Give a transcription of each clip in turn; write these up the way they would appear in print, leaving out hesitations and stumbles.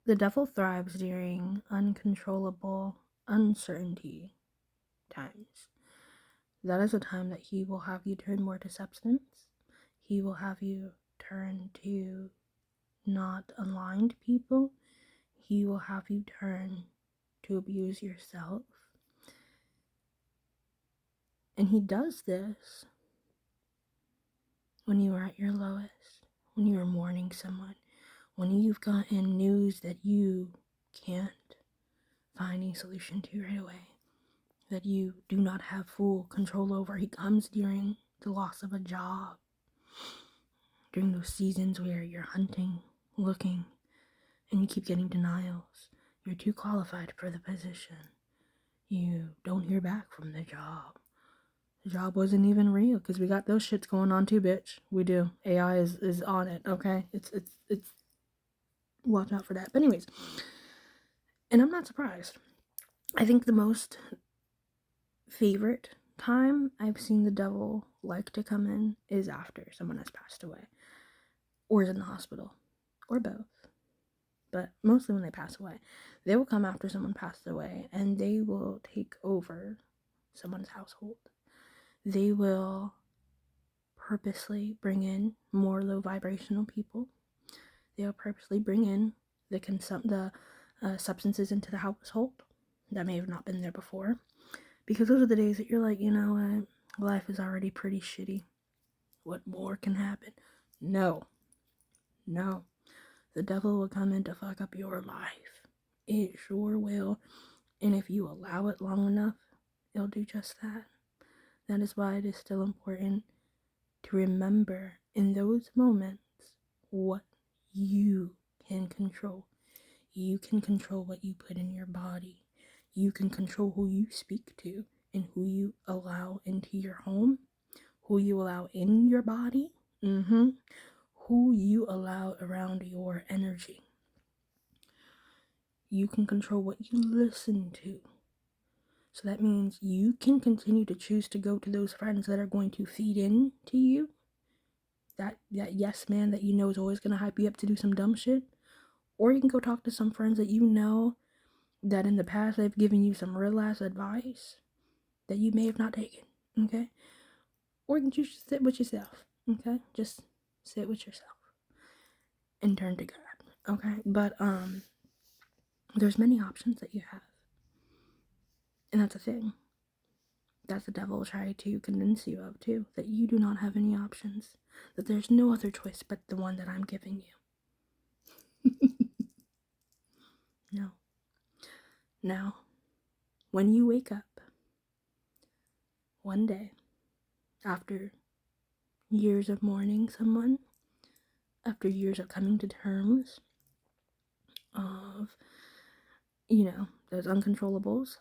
The devil thrives during uncontrollable uncertainty times. That is a time that he will have you turn more to substance. He will have you turn to not aligned people. He will have you turn to abuse yourself. And he does this when you are at your lowest, when you are mourning someone, when you've gotten news that you can't find a solution to right away, that you do not have full control over. He comes during the loss of a job, during those seasons where you're hunting, looking, and you keep getting denials. You're too qualified for the position. You don't hear back from the job. The job wasn't even real because we got those shits going on too, bitch. We do. AI is on it, okay? It's watch out for that. But anyways, and I'm not surprised. I think the most favorite time I've seen the devil like to come in is after someone has passed away or is in the hospital or both. But mostly when they pass away. They will come after someone passed away and they will take over someone's household. They will purposely bring in more low vibrational people. They'll purposely bring in the substances into the household that may have not been there before. Because those are the days that you're like, you know what, life is already pretty shitty. What more can happen? No. The devil will come in to fuck up your life. It sure will. And if you allow it long enough, it'll do just that. That is why it is still important to remember in those moments what you can control. You can control what you put in your body. You can control who you speak to and who you allow into your home, who you allow in your body, who you allow around your energy. You can control what you listen to. So that means you can continue to choose to go to those friends that are going to feed in to you. That yes man that you know is always going to hype you up to do some dumb shit. Or you can go talk to some friends that you know that in the past they've given you some real ass advice that you may have not taken, okay? Or you can just sit with yourself, okay? Just sit with yourself and turn to God, okay? But there's many options that you have. And that's a thing. That's the devil will try to convince you of too, that you do not have any options, that there's no other choice but the one that I'm giving you. No. Now, when you wake up one day after years of mourning someone, after years of coming to terms of, those uncontrollables,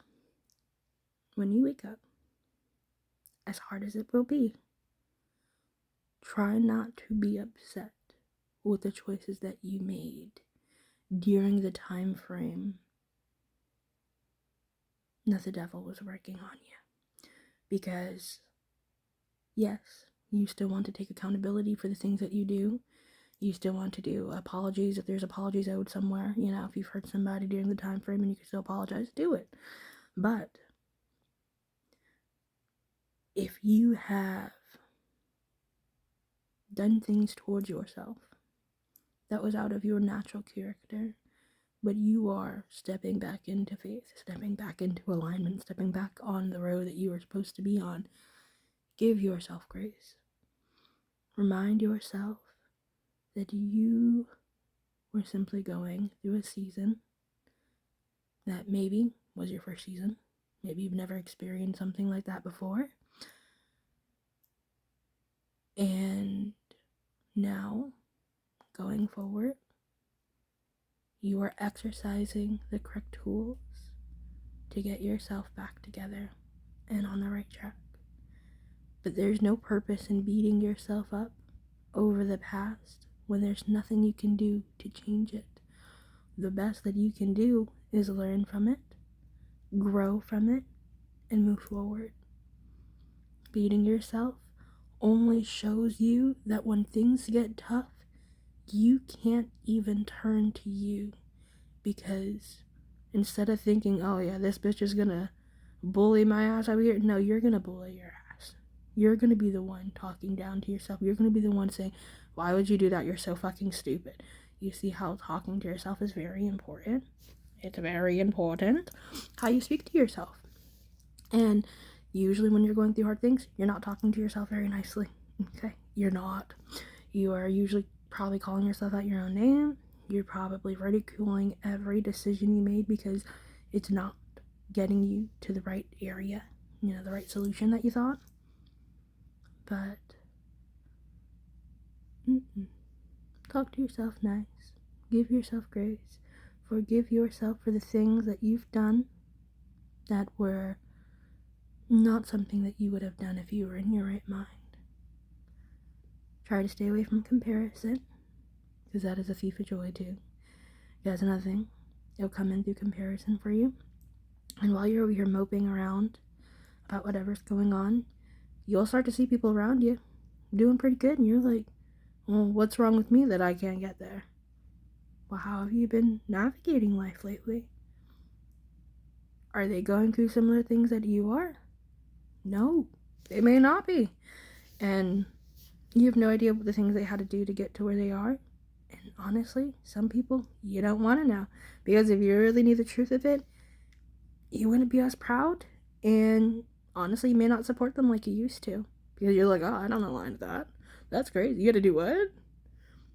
when you wake up, as hard as it will be, try not to be upset with the choices that you made during the time frame that the devil was working on you. Because, yes, you still want to take accountability for the things that you do. You still want to do apologies if there's apologies owed somewhere. If you've hurt somebody during the time frame and you can still apologize, do it. But if you have done things towards yourself that was out of your natural character, but you are stepping back into faith, stepping back into alignment, stepping back on the road that you were supposed to be on, give yourself grace. Remind yourself that you were simply going through a season that maybe was your first season. Maybe you've never experienced something like that before. And now, going forward, you are exercising the correct tools to get yourself back together and on the right track. But there's no purpose in beating yourself up over the past when there's nothing you can do to change it. The best that you can do is learn from it, grow from it, and move forward. Beating yourself only shows you that when things get tough, you can't even turn to you. because instead of thinking, oh yeah, this bitch is gonna bully my ass over here, no, you're gonna bully your ass. You're gonna be the one talking down to yourself. You're gonna be the one saying, why would you do that? You're so fucking stupid. You see how talking to yourself is very important? It's very important how you speak to yourself. And usually when you're going through hard things, you're not talking to yourself very nicely. Okay? You're not. You are usually probably calling yourself out your own name. You're probably ridiculing every decision you made because it's not getting you to the right area, the right solution that you thought. But talk to yourself nice. Give yourself grace. Forgive yourself for the things that you've done that were not something that you would have done if you were in your right mind. Try to stay away from comparison, because that is a thief of joy too. That's another thing. It'll come in through comparison for you. And while you're over here moping around about whatever's going on, you'll start to see people around you doing pretty good, and you're like, well, what's wrong with me that I can't get there? Well, how have you been navigating life lately? Are they going through similar things that you are? No, they may not be. And you have no idea what the things they had to do to get to where they are. And honestly, some people, you don't want to know. Because if you really knew the truth of it, you wouldn't be as proud. And honestly, you may not support them like you used to. Because you're like, oh, I don't align with that. That's crazy. You got to do what?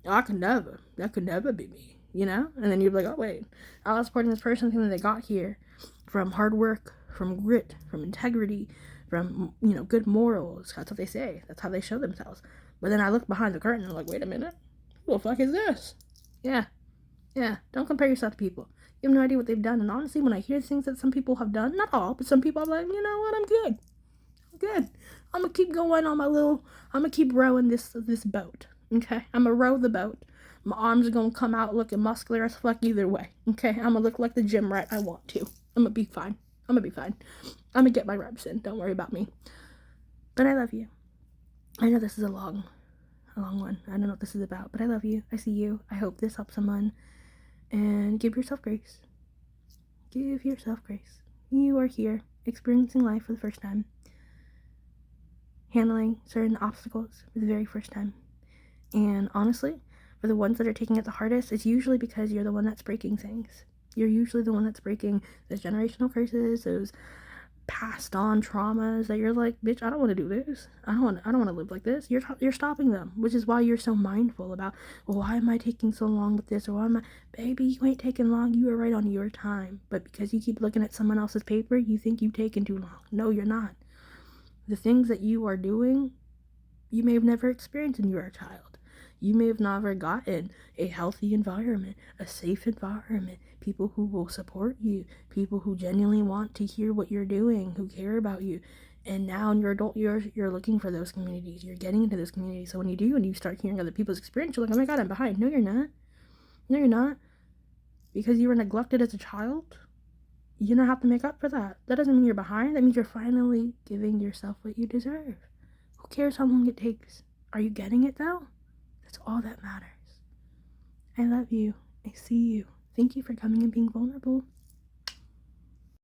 I could never. That could never be me. And then you'd be like, oh, wait. I was supporting this person thinking that they got here from hard work, from grit, from integrity, from, good morals. That's what they say. That's how they show themselves. But then I look behind the curtain and I'm like, wait a minute. Who the fuck is this? Yeah. Don't compare yourself to people. You have no idea what they've done. And honestly, when I hear things that some people have done, not all, but some people, I'm like, you know what? I'm good. I'm going to keep going on I'm going to keep rowing this boat. Okay? I'm going to row the boat. My arms are going to come out looking muscular as fuck either way. Okay? I'm going to look like the gym rat I want to. I'm going to be fine. I'm going to get my reps in. Don't worry about me. But I love you. I know this is a long one. I don't know what this is about, but I love you. I see you. I hope this helps someone. And give yourself grace. Give yourself grace. You are here, experiencing life for the first time. Handling certain obstacles for the very first time. And honestly, for the ones that are taking it the hardest, it's usually because you're the one that's breaking things. You're usually the one that's breaking those generational curses, those passed on traumas that you're like, bitch, I don't want to do this. I don't want to live like this. You're stopping them, which is why you're so mindful about, well, why am I taking so long with this, or why am I, baby, you ain't taking long. You are right on your time. But because you keep looking at someone else's paper, you think you've taken too long. No, you're not. The things that you are doing, you may have never experienced when you were a child. You may have never gotten a healthy environment, a safe environment, people who will support you, people who genuinely want to hear what you're doing, who care about you. And now in your adult years, you're looking for those communities. You're getting into those communities. So when you do, and you start hearing other people's experience, you're like, oh my God, I'm behind. No, you're not. No, you're not. Because you were neglected as a child, you don't have to make up for that. That doesn't mean you're behind. That means you're finally giving yourself what you deserve. Who cares how long it takes? Are you getting it though? That's all that matters. I love you. I see you. Thank you for coming and being vulnerable.